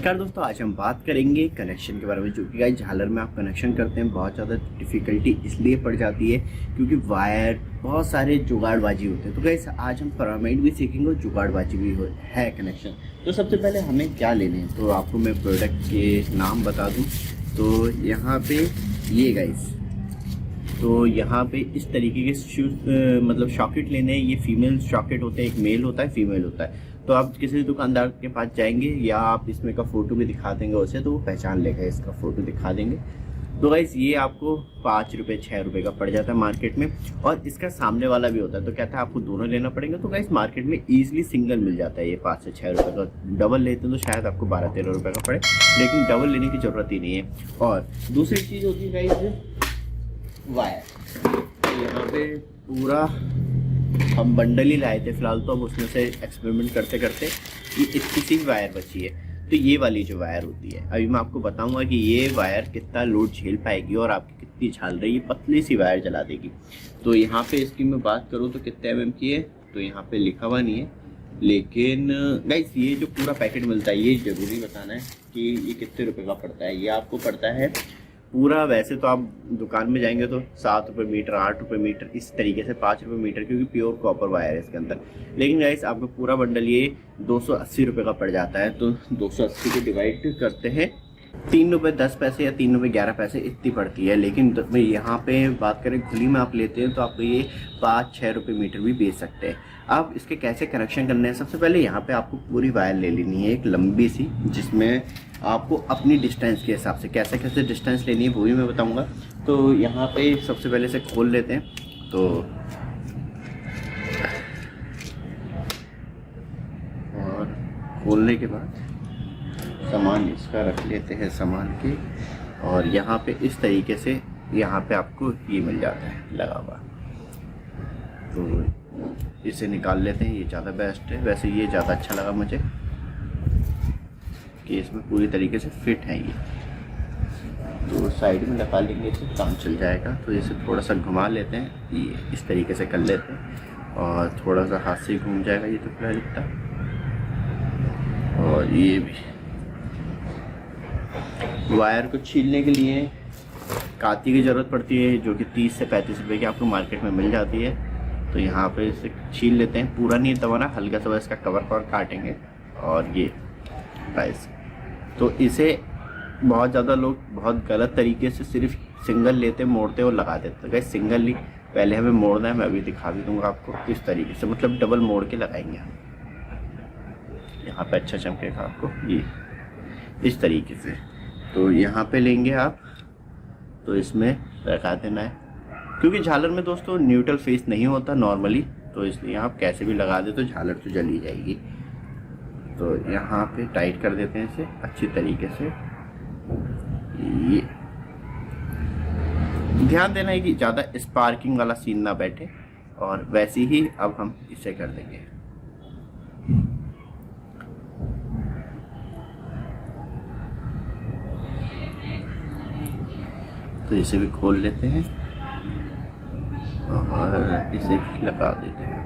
नमस्कार दोस्तों, आज हम बात करेंगे कनेक्शन के बारे में। जो कि गाइस झालर में आप कनेक्शन करते हैं बहुत ज़्यादा डिफ़िकल्टी इसलिए पड़ जाती है क्योंकि वायर बहुत सारे जुगाड़बाजी होते हैं। तो गाइस आज हम पिरामिड भी सीखेंगे और जुगाड़बाजी भी है कनेक्शन। तो सबसे पहले हमें क्या लेने हैं, तो आपको मैं प्रोडक्ट के नाम बता दूँ। तो यहाँ पे ये गाइस, तो यहाँ पे इस तरीके के मतलब सॉकेट लेने हैं। ये फीमेल सॉकेट होते हैं, एक मेल होता है फीमेल होता है। तो आप किसी दुकानदार के पास जाएंगे या आप इसमें का फ़ोटो भी दिखा देंगे उसे, तो वो पहचान लेगा, इसका फ़ोटो दिखा देंगे। तो गाइस ये आपको 5 रुपये 6 रुपये का पड़ जाता है मार्केट में, और इसका सामने वाला भी होता है। तो कहता है आपको दोनों लेना पड़ेगा। तो गाइस मार्केट में ईजिली सिंगल मिल जाता है ये 5 से 6 रुपये का। डबल लेते हैं तो शायद आपको 12-13 रुपये का पड़े, लेकिन डबल लेने की ज़रूरत ही नहीं है। और दूसरी चीज़ होती है गाइस वायर। तो यहाँ पे पूरा हम बंडल ही लाए थे फिलहाल, तो हम उसमें से एक्सपेरिमेंट करते करते ये इतनी सी वायर बची है। तो ये वाली जो वायर होती है, अभी मैं आपको बताऊंगा कि ये वायर कितना लोड झेल पाएगी और आपकी कितनी झाल रही है, पतली सी वायर जला देगी। तो यहाँ पे इसकी मैं बात करूँ तो कितने mm की है, तो यहाँ पे लिखा हुआ नहीं है, लेकिन गाइस ये जो पूरा पैकेट मिलता है ये ज़रूरी बताना है कि ये कितने रुपये का पड़ता है। ये आपको पड़ता है पूरा, वैसे तो आप दुकान में जाएंगे तो 7 रुपये मीटर, 8 रुपये मीटर, इस तरीके से 5 रुपये मीटर, क्योंकि प्योर कॉपर वायर है इसके अंदर। लेकिन गाइस आपको पूरा बंडल ये 280 रुपये का पड़ जाता है। तो 280 को डिवाइड करते हैं, 3 रुपये 10 पैसे या 3 रुपये 11 पैसे इतनी पड़ती है। लेकिन यहाँ पे बात करें खुली में आप लेते हैं तो आपको ये 5-6 रुपये मीटर भी बेच सकते हैं। आप इसके कैसे कनेक्शन करने हैं, सबसे पहले यहाँ पे आपको पूरी वायर ले लेनी है, एक लंबी सी, जिसमें आपको अपनी डिस्टेंस के हिसाब से कैसे कैसे डिस्टेंस लेनी है वो भी मैं बताऊंगा। तो यहाँ पे सबसे पहले से खोल लेते हैं। तो और खोलने के बाद सामान इसका रख लेते हैं सामान के, और यहाँ पे इस तरीके से यहाँ पे आपको ये मिल जाता है लगा हुआ। तो इसे निकाल लेते हैं, ये ज़्यादा बेस्ट है। वैसे ये ज़्यादा अच्छा लगा मुझे कि इसमें पूरी तरीके से फिट है ये। तो साइड में लगा लेंगे, इसे काम चल जाएगा। तो इसे थोड़ा सा घुमा लेते हैं, ये इस तरीके से कर लेते हैं, और थोड़ा सा हाथ से घूम जाएगा ये तो फिलहाल इतना। और ये भी वायर को छीलने के लिए काती की ज़रूरत पड़ती है, जो कि 30 से 35 रुपये की आपको मार्केट में मिल जाती है। तो यहाँ पे इसे छील लेते हैं, पूरा नहीं दबाना, हल्का सा इसका कवर काटेंगे। और ये प्राइस, तो इसे बहुत ज़्यादा लोग बहुत गलत तरीके से सिर्फ सिंगल लेते, मोड़ते और लगा देते। तो गाइस सिंगल ही पहले हमें मोड़ना है, मैं अभी दिखा भी दूंगा आपको किस तरीके से, मतलब डबल मोड़ के लगाएंगे हम। यहाँ पे अच्छा चमकेगा आपको ये इस तरीके से। तो यहाँ पे लेंगे आप, तो इसमें लगा देना है, क्योंकि झालर में दोस्तों न्यूट्रल फेस नहीं होता नॉर्मली, तो इसलिए आप कैसे भी लगा दे तो झालर तो जल ही जाएगी। तो यहाँ पे टाइट कर देते हैं इसे अच्छी तरीके से। ये ध्यान देना है कि ज़्यादा स्पार्किंग वाला सीन ना बैठे, और वैसे ही अब हम इसे कर देंगे। तो इसे भी खोल लेते हैं और इसे भी लगा देते हैं।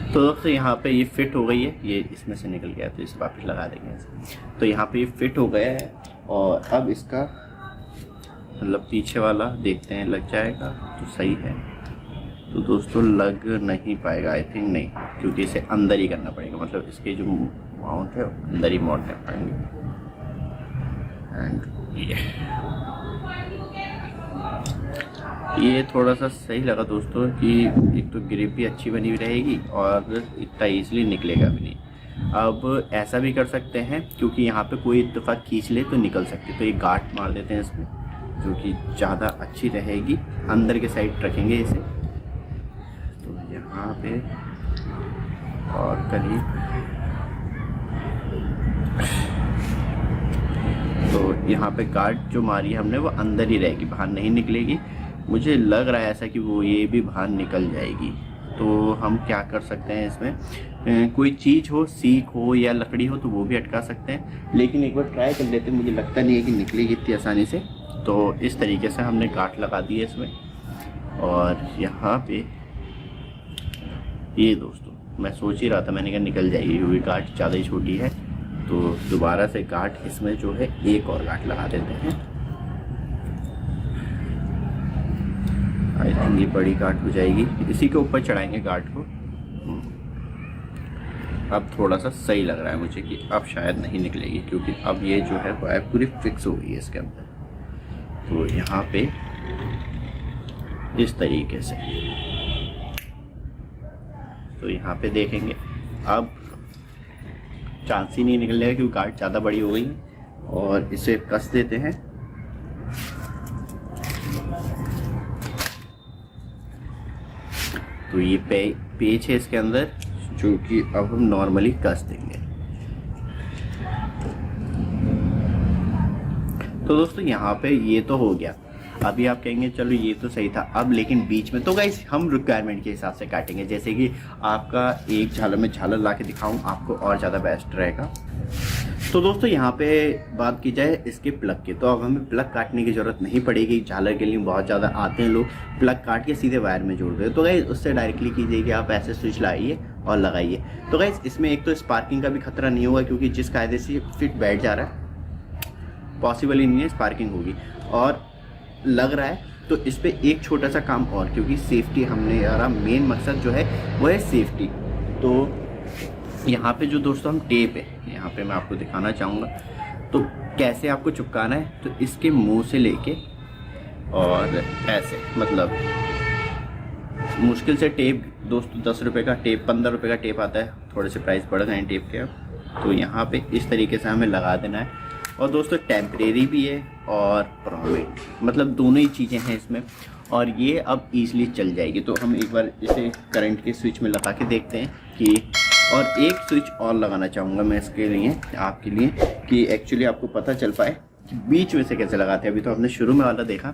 तो दोस्तों यहाँ पे ये फिट हो गई है, ये इसमें से निकल गया तो इसे वापस लगा देंगे इसे। तो यहाँ पे ये फिट हो गया है, और अब इसका मतलब पीछे वाला देखते हैं लग जाएगा तो सही है। तो दोस्तों लग नहीं पाएगा आई थिंक, नहीं, क्योंकि इसे अंदर ही करना पड़ेगा, मतलब इसके जो माउंट है अंदर ही मोड़ने पड़ेंगे। एंड ये थोड़ा सा सही लगा दोस्तों कि एक तो ग्रिप भी अच्छी बनी हुई रहेगी और इतना ईजिली निकलेगा भी नहीं। अब ऐसा भी कर सकते हैं, क्योंकि यहाँ पे कोई इत्तेफाक खींच ले तो निकल सकती है, तो एक गांठ मार देते हैं इसमें, जो कि ज़्यादा अच्छी रहेगी। अंदर के साइड रखेंगे इसे, तो यहाँ पे और करीब, तो यहाँ पे गांठ जो मारी हमने वो अंदर ही रहेगी, बाहर नहीं निकलेगी। मुझे लग रहा है ऐसा कि वो ये भी बाहर निकल जाएगी, तो हम क्या कर सकते हैं इसमें, कोई चीज़ हो, सीख हो या लकड़ी हो तो वो भी अटका सकते हैं, लेकिन एक बार ट्राई कर लेते हैं। मुझे लगता नहीं है कि निकलेगी इतनी आसानी से। तो इस तरीके से हमने गांठ लगा दी है इसमें। और यहाँ पे ये दोस्तों मैं सोच ही रहा था, मैंने कहा निकल जाएगी क्योंकि गांठ ज़्यादा ही छोटी है। तो दोबारा से गांठ इसमें जो है एक और गांठ लगा देते हैं। आई थिंक ये बड़ी गांठ हो जाएगी, इसी के ऊपर चढ़ाएंगे गांठ को। अब थोड़ा सा सही लग रहा है मुझे कि अब शायद नहीं निकलेगी, क्योंकि अब ये जो है वायर पूरी फिक्स हो गई है इसके अंदर। तो यहाँ पे इस तरीके से, तो यहाँ पे देखेंगे अब चांस ही नहीं निकलने का क्योंकि गांठ ज़्यादा बड़ी हो गई है। और इसे कस देते हैं। तो ये पेच है इसके अंदर, जो कि अब हम नॉर्मली कस देंगे। तो दोस्तों यहाँ पे ये तो हो गया। अभी आप कहेंगे चलो ये तो सही था, अब लेकिन बीच में तो गाइस हम रिक्वायरमेंट के हिसाब से काटेंगे। जैसे कि आपका एक झालर में झालर ला के दिखाऊँ आपको और ज़्यादा बेस्ट रहेगा। तो दोस्तों यहाँ पे बात की जाए इसके प्लग की, तो अब हमें प्लग काटने की ज़रूरत नहीं पड़ेगी। झालर के लिए बहुत ज़्यादा आते हैं लोग, प्लग काट के सीधे वायर में जोड़ दे। तो गाइस उससे डायरेक्टली कीजिए कि आप ऐसे स्विच लाइए और लगाइए। तो गाइस इसमें एक तो स्पार्किंग का भी खतरा नहीं होगा, क्योंकि जिस कायदे से फिट बैठ जा रहा है पॉसिबल ही नहीं है स्पार्किंग होगी। और लग रहा है तो इस पर एक छोटा सा काम और, क्योंकि सेफ्टी हमने यार मेन मकसद जो है वो है सेफ्टी। तो यहाँ पे जो दोस्तों हम टेप है, यहाँ पे मैं आपको दिखाना चाहूँगा। तो कैसे आपको चिपकाना है, तो इसके मुंह से लेके और ऐसे, मतलब मुश्किल से टेप दोस्तों 10 रुपये का टेप, 15 रुपये का टेप आता है, थोड़े से प्राइस बढ़ गए हैं टेप के अब। तो यहाँ पे इस तरीके से हमें लगा देना है। और दोस्तों टेम्परेरी भी है और परमानेंट, मतलब दोनों ही चीज़ें हैं इसमें। और ये अब ईजिली चल जाएगी। तो हम एक बार इसे करंट के स्विच में लगा के देखते हैं कि, और एक स्विच और लगाना चाहूँगा मैं इसके लिए, आपके लिए, कि एक्चुअली आपको पता चल पाए कि बीच में से कैसे लगाते हैं। अभी तो हमने शुरू में वाला देखा।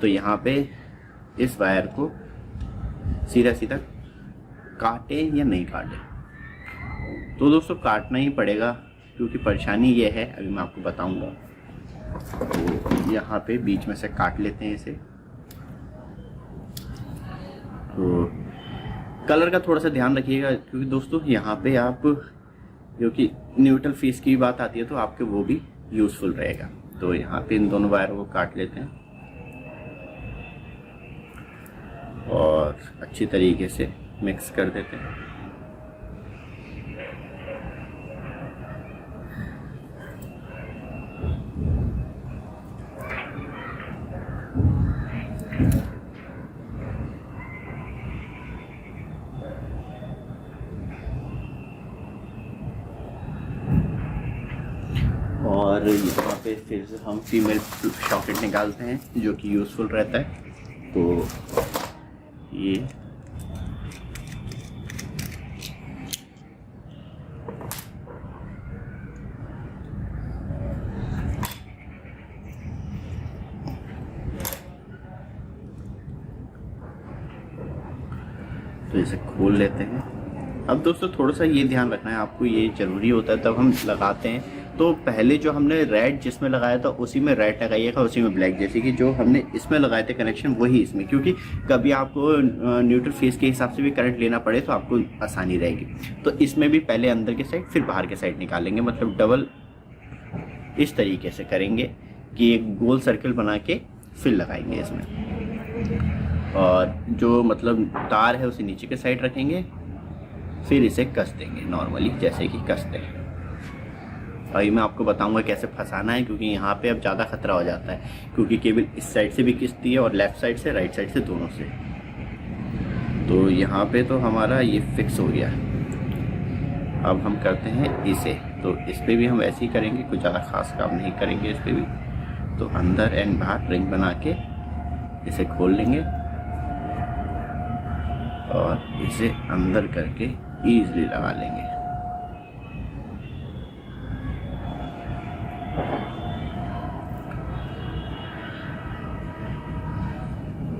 तो यहाँ पे इस वायर को सीधा सीधा काटे या नहीं काटे, तो दोस्तों काटना ही पड़ेगा, क्योंकि परेशानी ये है, अभी मैं आपको बताऊँगा। तो यहाँ पे बीच में से काट लेते हैं इसे। तो कलर का थोड़ा सा ध्यान रखिएगा, क्योंकि दोस्तों यहाँ पे आप, क्योंकि न्यूट्रल फेस की बात आती है तो आपके वो भी यूज़फुल रहेगा। तो यहाँ पे इन दोनों वायरों को काट लेते हैं और अच्छी तरीके से मिक्स कर देते हैं। और यहाँ पे फिर हम फीमेल सॉकेट निकालते हैं, जो कि यूज़फुल रहता है। तो ये तो इसे खोल लेते हैं। अब दोस्तों थोड़ा सा ये ध्यान रखना है आपको, ये ज़रूरी होता है तब हम लगाते हैं। तो पहले जो हमने रेड जिसमें लगाया था उसी में रेड लगाइएगा, उसी में ब्लैक। जैसे कि जो हमने इसमें लगाए थे कनेक्शन वही इसमें, क्योंकि कभी आपको न्यूट्रल फेस के हिसाब से भी करंट लेना पड़े तो आपको आसानी रहेगी। तो इसमें भी पहले अंदर के साइड फिर बाहर के साइड निकालेंगे, मतलब डबल इस तरीके से करेंगे कि एक गोल सर्कल बना के फिर लगाएंगे इसमें। और जो मतलब तार है उसे नीचे के साइड रखेंगे, फिर इसे कस देंगे नॉर्मली जैसे कि कसते हैं। अभी मैं आपको बताऊंगा कैसे फंसाना है, क्योंकि यहाँ पे अब ज़्यादा खतरा हो जाता है, क्योंकि केबल इस साइड से भी खिंचती है और लेफ़्ट साइड से, राइट साइड से, दोनों से। तो यहाँ पे तो हमारा ये फिक्स हो गया। अब हम करते हैं इसे, तो इस पर भी हम ऐसे ही करेंगे, कुछ ज़्यादा खास काम नहीं करेंगे इस पर भी। तो अंदर एंड बाहर रिंग बना के इसे खोल लेंगे और इसे अंदर करके ईजिली लगा लेंगे।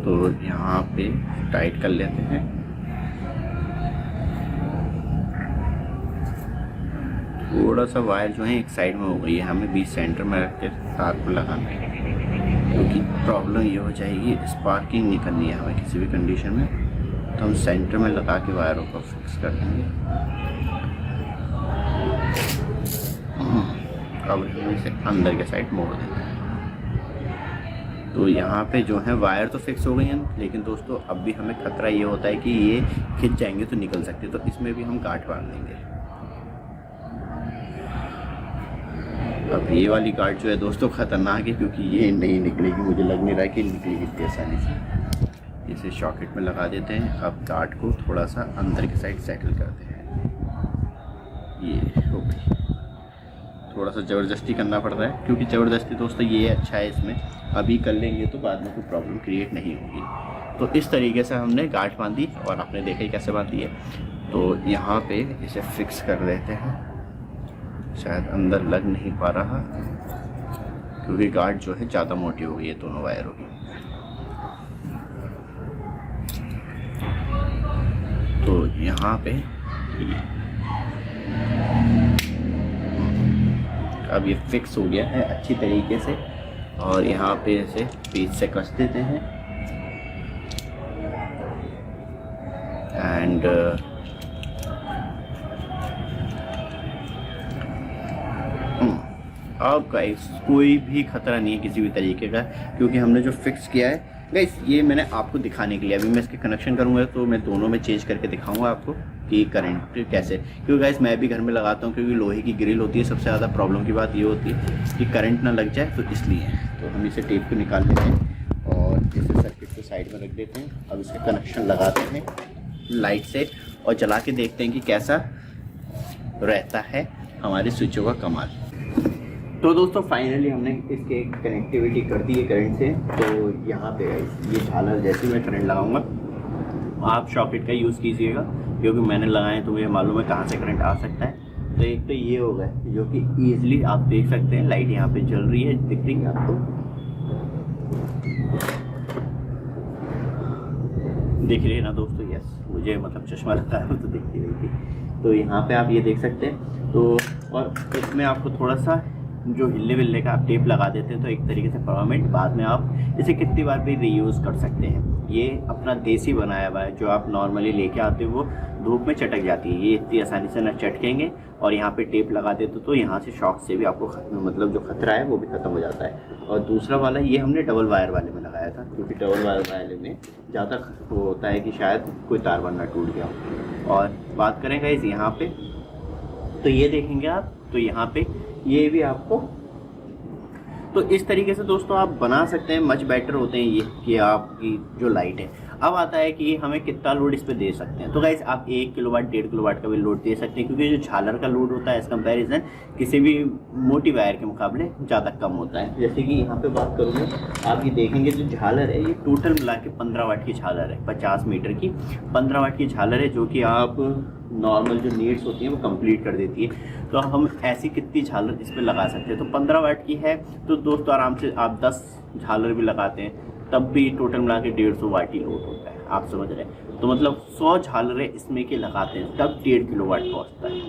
तो यहाँ पे टाइट कर लेते हैं थोड़ा सा वायर जो है एक साइड में हो गई है, हमें बीच सेंटर में रख के तार को लगाना है, क्योंकि प्रॉब्लम ये हो जाएगी स्पार्किंग नहीं करनी है हमें किसी भी कंडीशन में। तो हम सेंटर में लगा के वायरों को फिक्स कर देंगे। अब हम इसे अंदर के साइड मोड़ देते हैं। तो यहाँ पे जो है वायर तो फिक्स हो गई हैं, लेकिन दोस्तों अब भी हमें खतरा ये होता है कि ये खिंच जाएंगे तो निकल सकते, तो इसमें भी हम गांठ बांध देंगे। अब ये वाली गांठ जो है दोस्तों ख़तरनाक है, क्योंकि ये नहीं निकलेगी, मुझे लग नहीं रहा है कि निकलेगी इतनी आसानी से। इसे शॉकेट में लगा देते हैं। अब गांठ को थोड़ा सा अंदर के साइड सेटल करते हैं। ये हो गई। थोड़ा सा ज़बरदस्ती करना पड़ रहा है, क्योंकि ज़बरदस्ती दोस्तों ये अच्छा है, इसमें अभी कर लेंगे तो बाद में कोई प्रॉब्लम क्रिएट नहीं होगी। तो इस तरीके से हमने गांठ बांधी और आपने देखा ही कैसे बांधी है। तो यहाँ पे इसे फिक्स कर देते हैं। शायद अंदर लग नहीं पा रहा, क्योंकि गांठ जो है ज़्यादा मोटी हो गई है दोनों वायरों की। तो यहाँ पे अब ये फिक्स हो गया है अच्छी तरीके से, और यहाँ पे इसे बीच से कस देते हैं। एंड अब गाइस कोई भी खतरा नहीं है किसी भी तरीके का, क्योंकि हमने जो फिक्स किया है गाइस, ये मैंने आपको दिखाने के लिए, अभी मैं इसके कनेक्शन करूँगा तो मैं दोनों में चेंज करके दिखाऊंगा आपको कि करंट कैसे, क्योंकि गाइस मैं भी घर में लगाता हूँ, क्योंकि लोहे की ग्रिल होती है। सबसे ज़्यादा प्रॉब्लम की बात ये होती है कि करंट ना लग जाए, तो इसलिए तो हम इसे टेप को निकाल लेते हैं और इसे सर्किट को साइड में रख देते हैं। अब इसका कनेक्शन लगाते हैं लाइट से और चला के देखते हैं कि कैसा रहता है हमारे स्विचों का कमाल। तो दोस्तों फाइनली हमने इसके कनेक्टिविटी कर दी है करंट से। तो यहाँ पे ये झालर जैसे मैं करंट लगाऊंगा, आप शॉकेट का यूज़ कीजिएगा, क्योंकि मैंने लगाए तो मुझे मालूम है कहाँ से करंट आ सकता है। तो एक तो ये होगा जो कि ईजिली आप देख सकते हैं, लाइट यहाँ पे जल रही है, दिख रही है आपको, दिख रही है ना दोस्तों? यस, मुझे मतलब चश्मा लगा है तो दिखती रही थी। तो यहाँ पे आप ये देख सकते हैं। तो और इसमें आपको थोड़ा सा जो हिलने विलने का आप टेप लगा देते हैं, तो एक तरीके से परमानेंट, बाद में आप इसे कितनी बार भी रीयूज़ कर सकते हैं। ये अपना देसी बनाया हुआ है, जो आप नॉर्मली लेके आते हो वो धूप में चटक जाती है, ये इतनी आसानी से ना चटकेंगे। और यहाँ पे टेप लगा देते तो यहाँ से शॉक से भी आपको मतलब जो खतरा है वो भी ख़त्म हो जाता है। और दूसरा वाला ये हमने डबल वायर वाले में लगाया था, क्योंकि डबल वायर वाले में ज़्यादा होता है कि शायद कोई तार वरना टूट गया हो। और बात करें गाइस यहाँ पे, तो ये देखेंगे आप, तो यहाँ पे ये भी आपको, तो इस तरीके से दोस्तों आप बना सकते हैं। मच बेटर होते हैं ये कि आपकी जो लाइट है। अब आता है कि हमें कितना लोड इस पे दे सकते हैं। तो गाइस आप 1 किलोवाट 1.5 किलोवाट का भी लोड दे सकते हैं, क्योंकि जो झालर का लोड होता है इस कंपैरिजन किसी भी मोटी वायर के मुकाबले ज़्यादा कम होता है। जैसे कि यहाँ पे बात करूँगा, आप ये देखेंगे जो झालर है ये टोटल मिला के 15 वाट की झालर है, 50 मीटर की 15 वाट की झालर है, जो कि आप नॉर्मल जो नीड्स होती हैं वो कंप्लीट कर देती है। तो हम ऐसी कितनी झालर इस पर लगा सकते हैं? तो 15 वाट की है तो दोस्तों आराम से आप 10 झालर भी लगाते हैं, तब भी टोटल मिला के 150 वाट ही लोड होता है, आप समझ रहे हैं। तो मतलब 100 झालरें इसमें के लगाते हैं तब 1.5 किलोवाट पहुँचता है।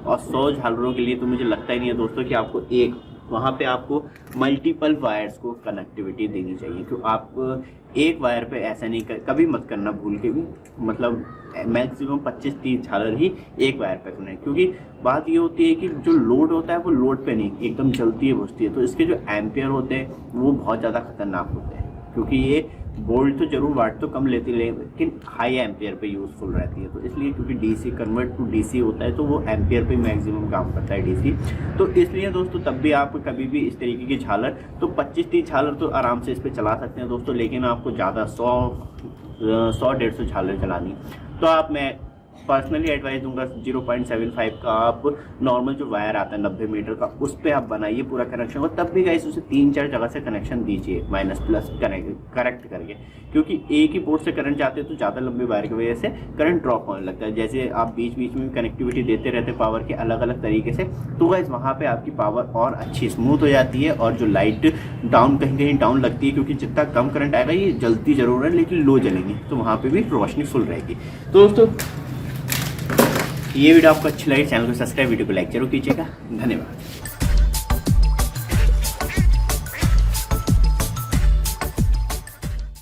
और 100 झालरों के लिए तो मुझे लगता ही नहीं है दोस्तों कि आपको एक, वहाँ पे आपको मल्टीपल वायर्स को कनेक्टिविटी देनी चाहिए। तो आप एक वायर पे ऐसा नहीं कभी मत करना भूल के भी, मतलब मैक्सिमम 25-30 झालर ही एक वायर पे करना है। क्योंकि बात ये होती है कि जो लोड होता है वो लोड पे नहीं, एकदम जलती है बुझती है। तो इसके जो एम्पियर होते हैं वो बहुत ज़्यादा खतरनाक होते हैं, क्योंकि ये वोल्ट तो जरूर वाट तो कम लेती है, लेकिन हाई एम्पियर पे यूज़फुल रहती है। तो इसलिए क्योंकि डीसी कन्वर्ट टू डीसी होता है, तो वो एम्पियर पे मैक्सिमम काम करता है डीसी। तो इसलिए दोस्तों तब भी आप कभी भी इस तरीके की झालर, तो 25-30 झालर तो आराम से इस पर चला सकते हैं दोस्तों, लेकिन आपको ज़्यादा 100-150 झालर चलानी। तो आप, मैं पर्सनली एडवाइस दूंगा 0.75 का आप नॉर्मल जो वायर आता है 90 मीटर का, उस पर आप बनाइए पूरा कनेक्शन। और तब भी गाइस उसे 3-4 जगह से कनेक्शन दीजिए, माइनस प्लस करेक्ट करके, क्योंकि एक ही पोर्ट से करंट जाते हैं तो ज़्यादा लंबे वायर की वजह से करंट ड्रॉप होने लगता है। जैसे आप बीच बीच में कनेक्टिविटी देते रहते पावर के अलग अलग तरीके से, तो गाइस वहाँ पर आपकी पावर और अच्छी स्मूथ हो जाती है। और जो लाइट डाउन कहीं डाउन लगती है, क्योंकि जितना कम करंट आएगा ये जलती जरूर है लेकिन लो जलेगी, तो वहाँ पर भी रोशनी फुल रहेगी। तो दोस्तों ये वीडियो आपको अच्छी लगे चैनल को सब्सक्राइब, वीडियो को लाइक जरूर कीजिएगा। धन्यवाद।